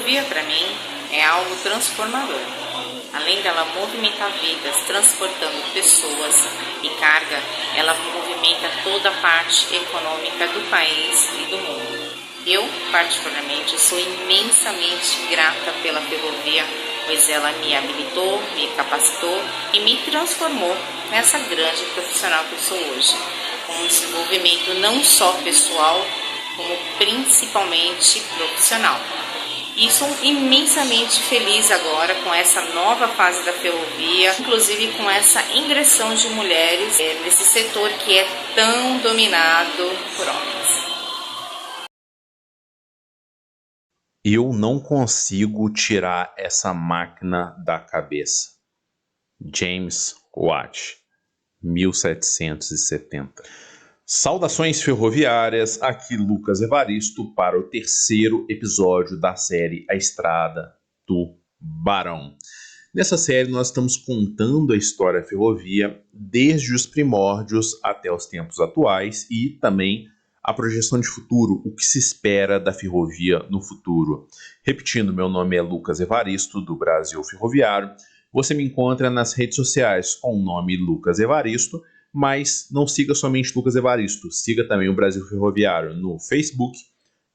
ferrovia, para mim, é algo transformador. Além dela movimentar vidas, transportando pessoas e carga, ela movimenta toda a parte econômica do país e do mundo. Eu, particularmente, sou imensamente grata pela ferrovia, pois ela me habilitou, me capacitou e me transformou nessa grande profissional que eu sou hoje, com um desenvolvimento não só pessoal, como principalmente profissional. E sou imensamente feliz agora com essa nova fase da ferrovia, inclusive com essa ingressão de mulheres nesse setor que é tão dominado por homens. Eu não consigo tirar essa máquina da cabeça. James Watt, 1770. Saudações ferroviárias, aqui Lucas Evaristo para o terceiro episódio da série A Estrada do Barão. Nessa série nós estamos contando a história da ferrovia desde os primórdios até os tempos atuais e também a projeção de futuro, o que se espera da ferrovia no futuro. Repetindo, meu nome é Lucas Evaristo, do Brasil Ferroviário. Você me encontra nas redes sociais com o nome Lucas Evaristo, mas não siga somente Lucas Evaristo, siga também o Brasil Ferroviário no Facebook,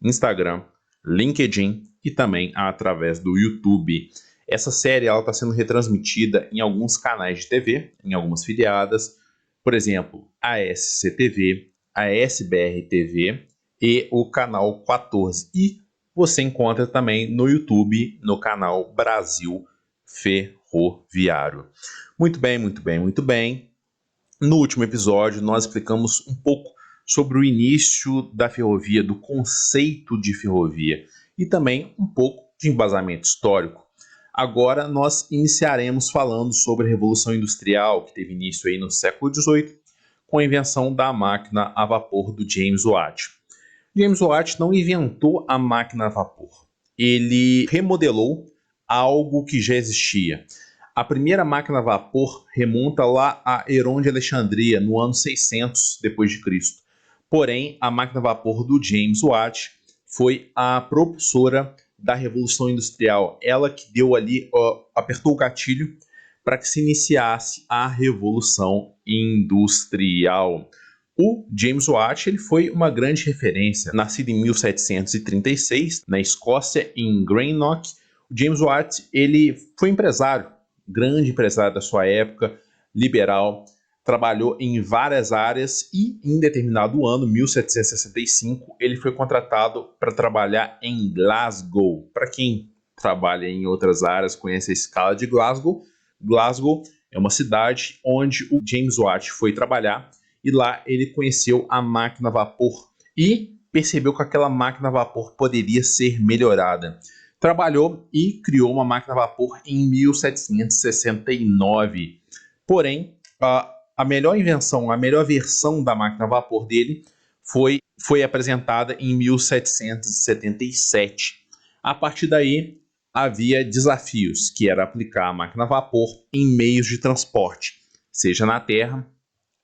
Instagram, LinkedIn e também através do YouTube. Essa série está sendo retransmitida em alguns canais de TV, em algumas filiadas, por exemplo, a SCTV, a SBR TV e o canal 14. E você encontra também no YouTube, no canal Brasil Ferroviário. Muito bem, muito bem, muito bem. No último episódio, nós explicamos um pouco sobre o início da ferrovia, do conceito de ferrovia e também um pouco de embasamento histórico. Agora nós iniciaremos falando sobre a Revolução Industrial, que teve início aí no século XVIII, com a invenção da máquina a vapor do James Watt. James Watt não inventou a máquina a vapor, ele remodelou algo que já existia. A primeira máquina a vapor remonta lá a Heron de Alexandria, no ano 600 d.C. Porém, a máquina a vapor do James Watt foi a propulsora da Revolução Industrial. Ela que deu ali, apertou o gatilho para que se iniciasse a Revolução Industrial. O James Watt ele foi uma grande referência. Nascido em 1736, na Escócia, em Greenock, o James Watt ele foi empresário, grande empresário da sua época, liberal, trabalhou em várias áreas e, em determinado ano, 1765, ele foi contratado para trabalhar em Glasgow. Para quem trabalha em outras áreas, conhece a escala de Glasgow. Glasgow é uma cidade onde o James Watt foi trabalhar e lá ele conheceu a máquina a vapor e percebeu que aquela máquina a vapor poderia ser melhorada. Trabalhou e criou uma máquina a vapor em 1769. Porém, a melhor invenção, a melhor versão da máquina a vapor dele foi apresentada em 1777. A partir daí, havia desafios, que era aplicar a máquina a vapor em meios de transporte, seja na terra,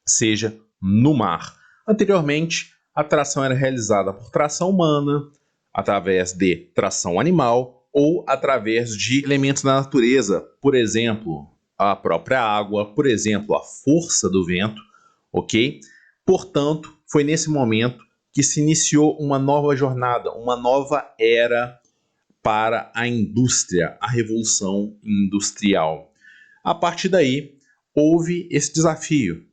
seja no mar. Anteriormente, a tração era realizada por tração humana, através de tração animal ou através de elementos da natureza, por exemplo, a própria água, por exemplo, a força do vento, ok? Portanto, foi nesse momento que se iniciou uma nova jornada, uma nova era para a indústria, a Revolução Industrial. A partir daí, houve esse desafio,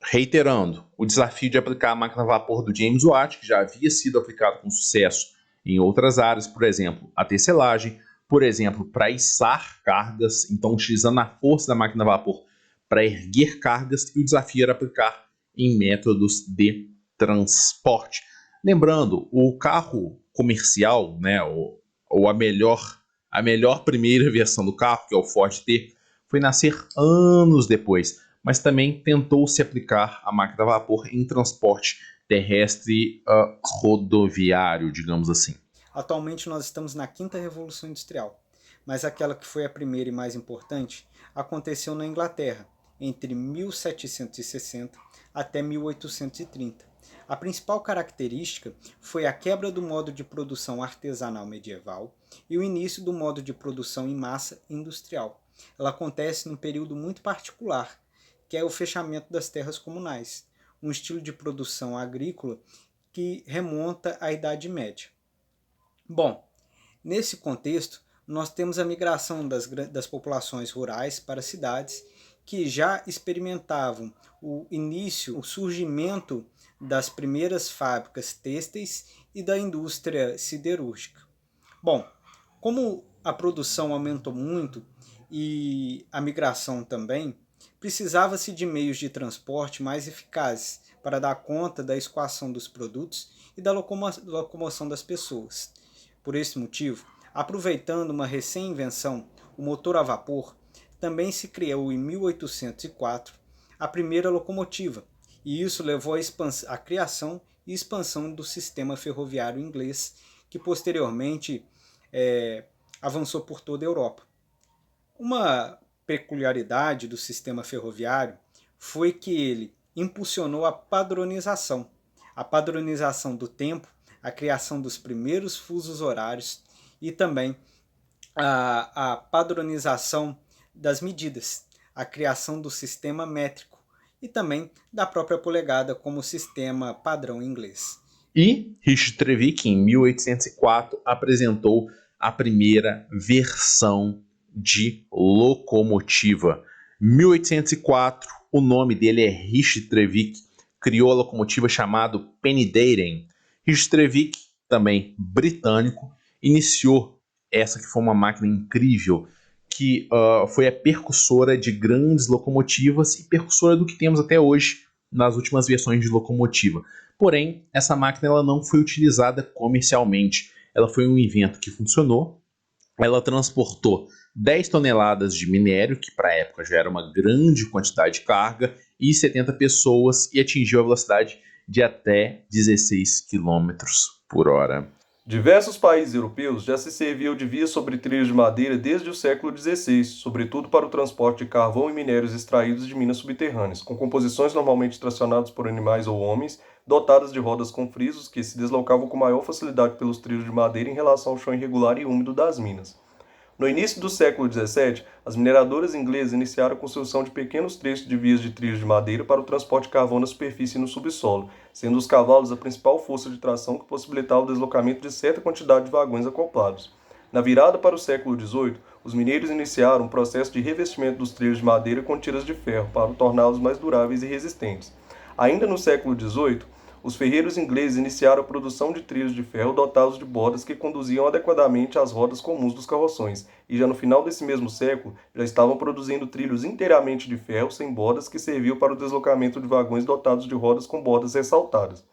reiterando, o desafio de aplicar a máquina a vapor do James Watt, que já havia sido aplicado com sucesso em outras áreas, por exemplo, a tecelagem, por exemplo, para içar cargas, então utilizando a força da máquina a vapor para erguer cargas, e o desafio era aplicar em métodos de transporte. Lembrando, o carro comercial, né, ou a melhor primeira versão do carro, que é o Ford T, foi nascer anos depois, mas também tentou-se aplicar a máquina a vapor em transporte terrestre rodoviário, digamos assim. Atualmente nós estamos na quinta Revolução Industrial, mas aquela que foi a primeira e mais importante aconteceu na Inglaterra, entre 1760 até 1830. A principal característica foi a quebra do modo de produção artesanal medieval e o início do modo de produção em massa industrial. Ela acontece num período muito particular, que é o fechamento das terras comunais, um estilo de produção agrícola que remonta à Idade Média. Bom, nesse contexto, nós temos a migração das populações rurais para cidades que já experimentavam o surgimento das primeiras fábricas têxteis e da indústria siderúrgica. Bom, como a produção aumentou muito e a migração também, precisava-se de meios de transporte mais eficazes para dar conta da escoação dos produtos e da locomoção das pessoas. Por esse motivo, aproveitando uma recém-invenção, o motor a vapor, também se criou em 1804 a primeira locomotiva, e isso levou à criação e expansão do sistema ferroviário inglês, que posteriormente avançou por toda a Europa. Uma peculiaridade do sistema ferroviário foi que ele impulsionou a padronização do tempo, a criação dos primeiros fusos horários e também a padronização das medidas, a criação do sistema métrico e também da própria polegada como sistema padrão inglês. E Richard Trevithick, em 1804, apresentou a primeira versão de locomotiva. 1804, o nome dele é Richard Trevithick, criou a locomotiva chamada Penny Darien. Richard Trevithick, também britânico, iniciou essa que foi uma máquina incrível, que foi a percussora de grandes locomotivas e percussora do que temos até hoje nas últimas versões de locomotiva. Porém, essa máquina ela não foi utilizada comercialmente. Ela foi um invento que funcionou. Ela transportou 10 toneladas de minério, que para a época já era uma grande quantidade de carga, e 70 pessoas, e atingiu a velocidade de até 16 km por hora. Diversos países europeus já se serviam de vias sobre trilhos de madeira desde o século XVI, sobretudo para o transporte de carvão e minérios extraídos de minas subterrâneas, com composições normalmente tracionadas por animais ou homens, dotadas de rodas com frisos que se deslocavam com maior facilidade pelos trilhos de madeira em relação ao chão irregular e úmido das minas. No início do século XVII, as mineradoras inglesas iniciaram a construção de pequenos trechos de vias de trilhos de madeira para o transporte de carvão na superfície e no subsolo, sendo os cavalos a principal força de tração que possibilitava o deslocamento de certa quantidade de vagões acoplados. Na virada para o século XVIII, os mineiros iniciaram um processo de revestimento dos trilhos de madeira com tiras de ferro para torná-los mais duráveis e resistentes. Ainda no século XVIII, os ferreiros ingleses iniciaram a produção de trilhos de ferro dotados de bordas que conduziam adequadamente às rodas comuns dos carroções, e já no final desse mesmo século já estavam produzindo trilhos inteiramente de ferro sem bordas que serviam para o deslocamento de vagões dotados de rodas com bordas ressaltadas.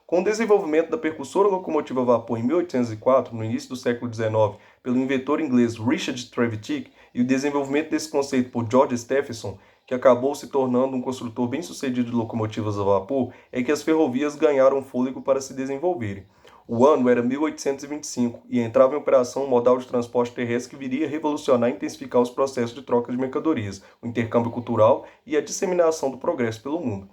Com o desenvolvimento da percussora locomotiva a vapor em 1804, no início do século XIX, pelo inventor inglês Richard Trevithick, e o desenvolvimento desse conceito por George Stephenson, que acabou se tornando um construtor bem-sucedido de locomotivas a vapor, é que as ferrovias ganharam fôlego para se desenvolverem. O ano era 1825 e entrava em operação um modal de transporte terrestre que viria a revolucionar e intensificar os processos de troca de mercadorias, o intercâmbio cultural e a disseminação do progresso pelo mundo.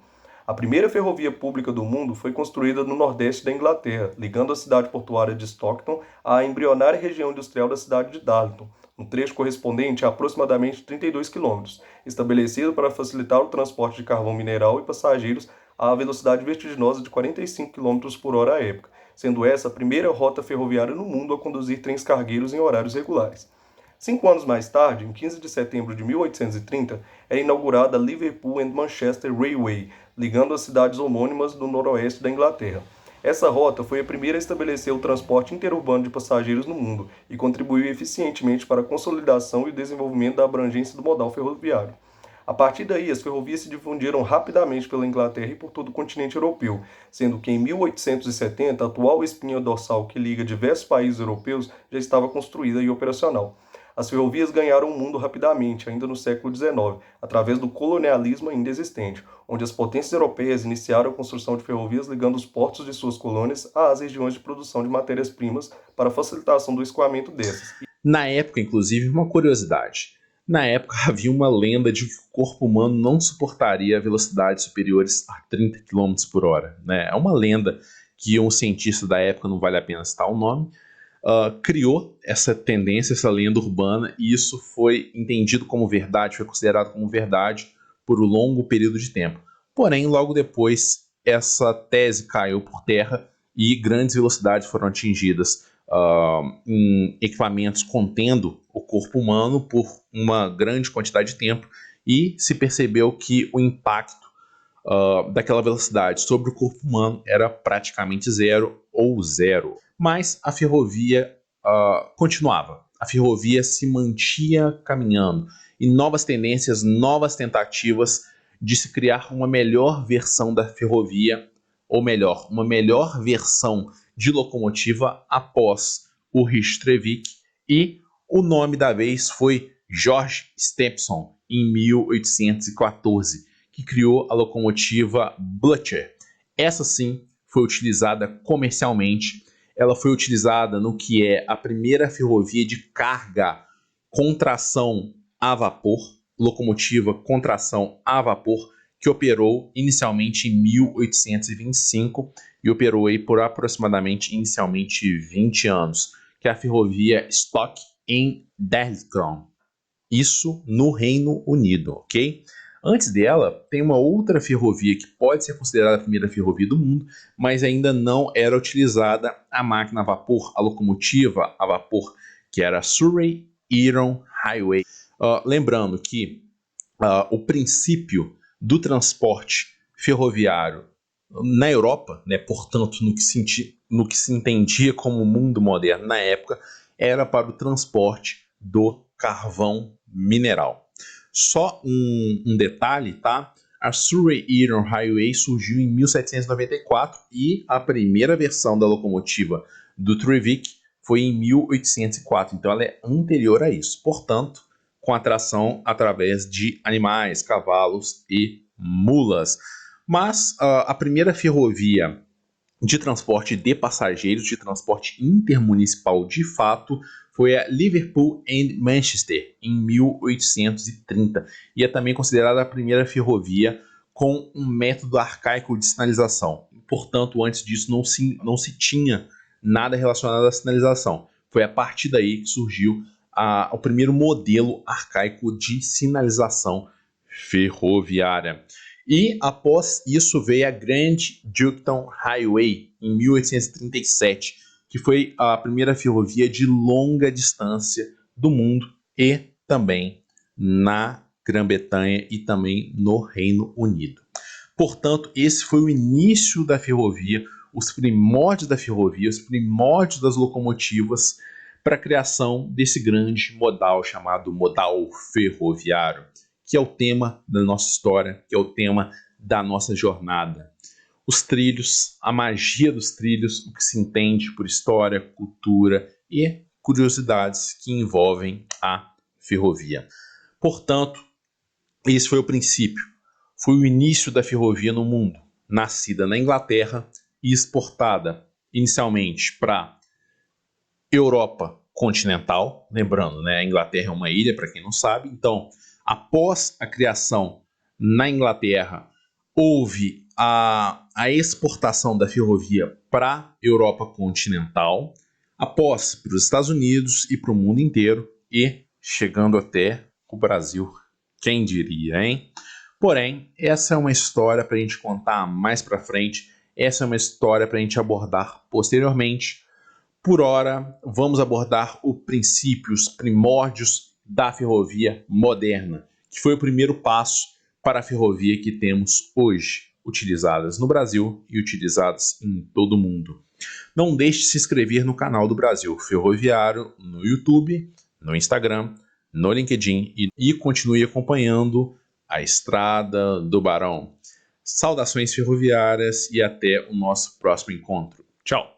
A primeira ferrovia pública do mundo foi construída no nordeste da Inglaterra, ligando a cidade portuária de Stockton à embrionária região industrial da cidade de Darlington, um trecho correspondente a aproximadamente 32 km, estabelecido para facilitar o transporte de carvão mineral e passageiros à velocidade vertiginosa de 45 km por hora à época, sendo essa a primeira rota ferroviária no mundo a conduzir trens cargueiros em horários regulares. 5 anos mais tarde, em 15 de setembro de 1830, era inaugurada a Liverpool and Manchester Railway, ligando as cidades homônimas do noroeste da Inglaterra. Essa rota foi a primeira a estabelecer o transporte interurbano de passageiros no mundo e contribuiu eficientemente para a consolidação e o desenvolvimento da abrangência do modal ferroviário. A partir daí, as ferrovias se difundiram rapidamente pela Inglaterra e por todo o continente europeu, sendo que em 1870 a atual espinha dorsal que liga diversos países europeus já estava construída e operacional. As ferrovias ganharam o mundo rapidamente, ainda no século XIX, através do colonialismo ainda existente, onde as potências europeias iniciaram a construção de ferrovias ligando os portos de suas colônias às regiões de produção de matérias-primas para a facilitação do escoamento dessas. Na época, inclusive, uma curiosidade. Na época havia uma lenda de que o corpo humano não suportaria velocidades superiores a 30 km por hora. Né? É uma lenda que um cientista da época, não vale a pena citar o nome, criou essa tendência, essa lenda urbana, e isso foi entendido como verdade, foi considerado como verdade por um longo período de tempo. Porém, logo depois, essa tese caiu por terra e grandes velocidades foram atingidas em equipamentos contendo o corpo humano por uma grande quantidade de tempo, e se percebeu que o impacto daquela velocidade sobre o corpo humano era praticamente zero ou zero. Mas a ferrovia continuava, a ferrovia se mantinha caminhando, e novas tendências, novas tentativas de se criar uma melhor versão da ferrovia, ou melhor, uma melhor versão de locomotiva após o Rijkstrajek, e o nome da vez foi George Stephenson, em 1814, que criou a locomotiva Blücher. Essa sim foi utilizada comercialmente, ela foi utilizada no que é a primeira ferrovia de carga com tração a vapor, locomotiva com tração a vapor, que operou inicialmente em 1825 e operou aí por aproximadamente inicialmente 20 anos, que é a ferrovia Stock em Derkram. Isso no Reino Unido, ok? Antes dela, tem uma outra ferrovia que pode ser considerada a primeira ferrovia do mundo, mas ainda não era utilizada a máquina a vapor, a locomotiva a vapor, que era a Surrey Iron Highway. Lembrando que o princípio do transporte ferroviário na Europa, né, portanto, no que se entendia como o mundo moderno na época, era para o transporte do carvão mineral. Só um detalhe, tá? A Surrey Iron Highway surgiu em 1794 e a primeira versão da locomotiva do Trevik foi em 1804, então ela é anterior a isso. Portanto, com atração através de animais, cavalos e mulas. Mas a primeira ferrovia de transporte de passageiros, de transporte intermunicipal de fato, foi a Liverpool and Manchester, em 1830. E é também considerada a primeira ferrovia com um método arcaico de sinalização. Portanto, antes disso não se tinha nada relacionado à sinalização. Foi a partir daí que surgiu o primeiro modelo arcaico de sinalização ferroviária. E após isso veio a Grand Junction Highway, em 1837, que foi a primeira ferrovia de longa distância do mundo e também na Grã-Bretanha e também no Reino Unido. Portanto, esse foi o início da ferrovia, os primórdios da ferrovia, os primórdios das locomotivas para a criação desse grande modal chamado modal ferroviário, que é o tema da nossa história, que é o tema da nossa jornada. Os trilhos, a magia dos trilhos, o que se entende por história, cultura e curiosidades que envolvem a ferrovia. Portanto, esse foi o princípio, foi o início da ferrovia no mundo, nascida na Inglaterra e exportada inicialmente para Europa continental, lembrando, né, a Inglaterra é uma ilha, para quem não sabe. Então, após a criação na Inglaterra, houve a exportação da ferrovia para a Europa continental, após para os Estados Unidos e para o mundo inteiro, e chegando até o Brasil, quem diria, hein? Porém, essa é uma história para a gente contar mais para frente, essa é uma história para a gente abordar posteriormente. Por hora, vamos abordar o princípio, os primórdios da ferrovia moderna, que foi o primeiro passo para a ferrovia que temos hoje, utilizadas no Brasil e utilizadas em todo o mundo. Não deixe de se inscrever no canal do Brasil Ferroviário, no YouTube, no Instagram, no LinkedIn e continue acompanhando a Estrada do Barão. Saudações ferroviárias e até o nosso próximo encontro. Tchau!